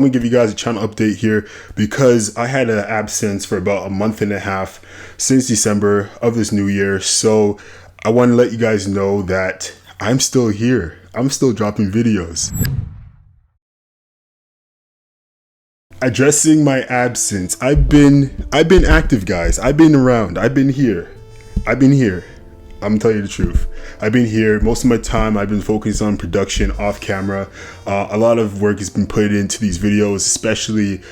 I'm gonna give you guys a channel update here because I had an absence for about a month and a half since December of this new year. So I want to let you guys know that I'm still here. I'm still dropping videos. Addressing my absence. I've been active, guys. I've been around. I've been here. I'm telling you the truth. I've been here. Most of my time I've been focused on production off camera. A lot of work has been put into these videos, especially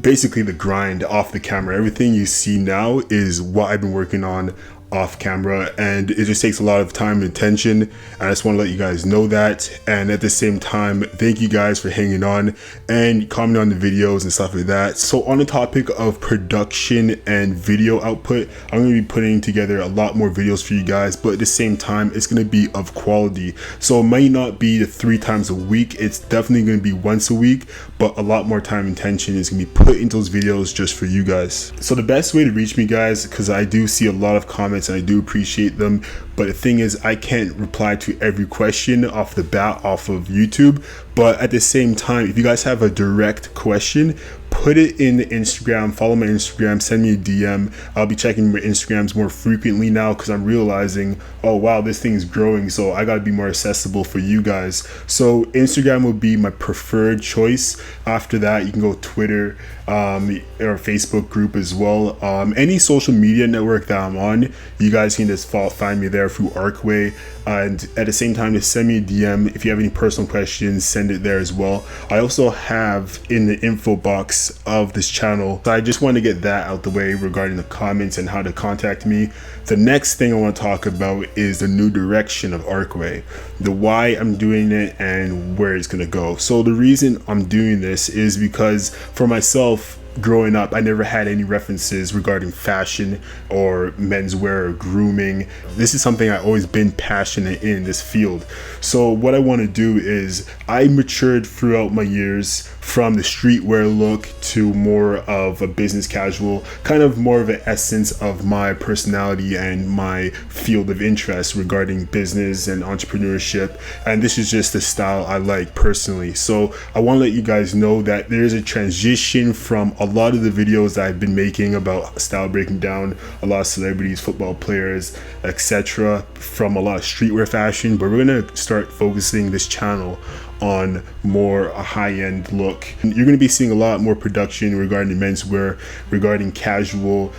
basically the grind off the camera. Everything you see now is what I've been working on off camera, and it just takes a lot of time and attention, and I just want to let you guys know that. And at the same time, thank you guys for hanging on and commenting on the videos and stuff like that. So on the topic of production and video output, I'm going to be putting together a lot more videos for you guys, but at the same time it's going to be of quality. So it might not be the 3 times a week, it's definitely going to be once a week, but a lot more time and attention is going to be put into those videos just for you guys. So the best way to reach me, guys, because I do see a lot of comments and I do appreciate them, but the thing is I can't reply to every question off the bat off of YouTube. But at the same time, if you guys have a direct question, put it in Instagram, follow my Instagram, send me a DM. I'll be checking my Instagrams more frequently now because I'm realizing, oh wow, this thing is growing, so I gotta be more accessible for you guys. So Instagram will be my preferred choice. After that, you can go Twitter or Facebook group as well. Any social media network that I'm on, you guys can just find me there through Arccway. And at the same time, just send me a DM if you have any personal questions, send it there as well. I also have in the info box of this channel, so I just want to get that out the way regarding the comments and how to contact me. The next thing I want to talk about is the new direction of Arccway, the why I'm doing it and where it's going to go. So the reason I'm doing this is because for myself, growing up, I never had any references regarding fashion or menswear or grooming. This is something I've always been passionate in this field. So what I want to do is I matured throughout my years from the streetwear look to more of a business casual, kind of more of an essence of my personality and my field of interest regarding business and entrepreneurship. And this is just the style I like personally. So I want to let you guys know that there is a transition from a lot of the videos that I've been making about style breaking down a lot of celebrities, football players, etc., from a lot of streetwear fashion, but we're going to start focusing this channel on more a high-end look. You're going to be seeing a lot more production regarding menswear, regarding casual,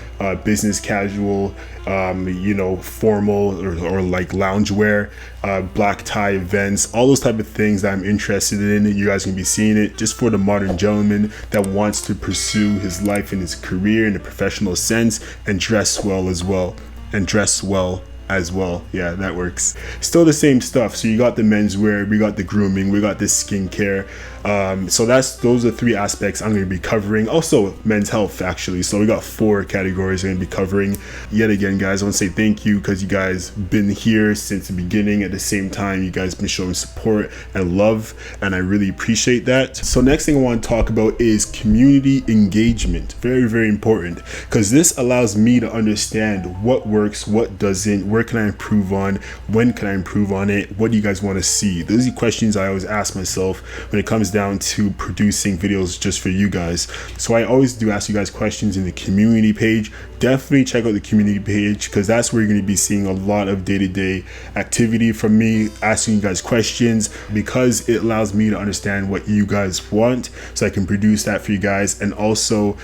business casual, formal or like loungewear, black tie events, all those type of things that I'm interested in. You guys can be seeing it just for the modern gentleman that wants to pursue his life and his career in a professional sense and dress well as well. Yeah, that works. Still the same stuff. So you got the menswear, we got the grooming, we got the skincare. So those are 3 aspects I'm going to be covering. Also men's health, actually. So we got 4 categories I'm going to be covering. Yet again, guys, I want to say thank you because you guys been here since the beginning. At the same time, you guys been showing support and love, and I really appreciate that. So next thing I want to talk about is community engagement. Very, very important, because this allows me to understand what works, what doesn't, where can I improve on, when can I improve on it, what do you guys want to see? Those are questions I always ask myself when it comes down to producing videos just for you guys. So I always do ask you guys questions in the community page. Definitely check out the community page because that's where you're going to be seeing a lot of day-to-day activity from me, asking you guys questions, because it allows me to understand what you guys want so I can produce that for you guys. And also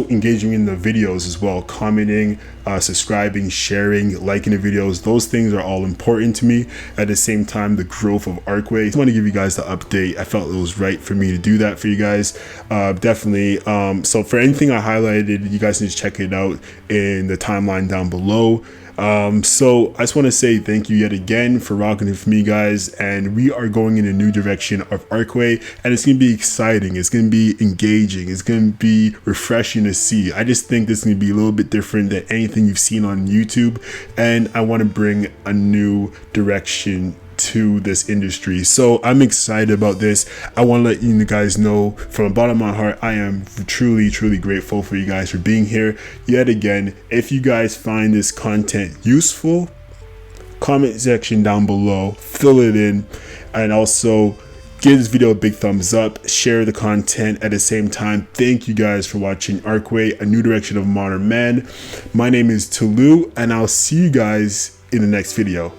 engaging in the videos as well, commenting, subscribing, sharing, liking the videos. Those things are all important to me. At the same time, the growth of Arccway, I want to give you guys the update. I felt it was right for me to do that for you guys. Definitely. So for anything I highlighted, you guys need to check it out in the timeline down below. So I just want to say thank you yet again for rocking it for me, guys, and we are going in a new direction of Arccway, and it's going to be exciting, it's going to be engaging, it's going to be refreshing to see. I just think this is going to be a little bit different than anything you've seen on YouTube, and I want to bring a new direction to this industry. So I'm excited about this. I want to let you guys know from the bottom of my heart, I am truly grateful for you guys for being here yet again. If you guys find this content useful, comment section down below, fill it in, and also Give this video a big thumbs up, share the content at the same time. Thank you guys for watching Arccway, A New Direction of Modern Men. My name is Tulu, and I'll see you guys in the next video.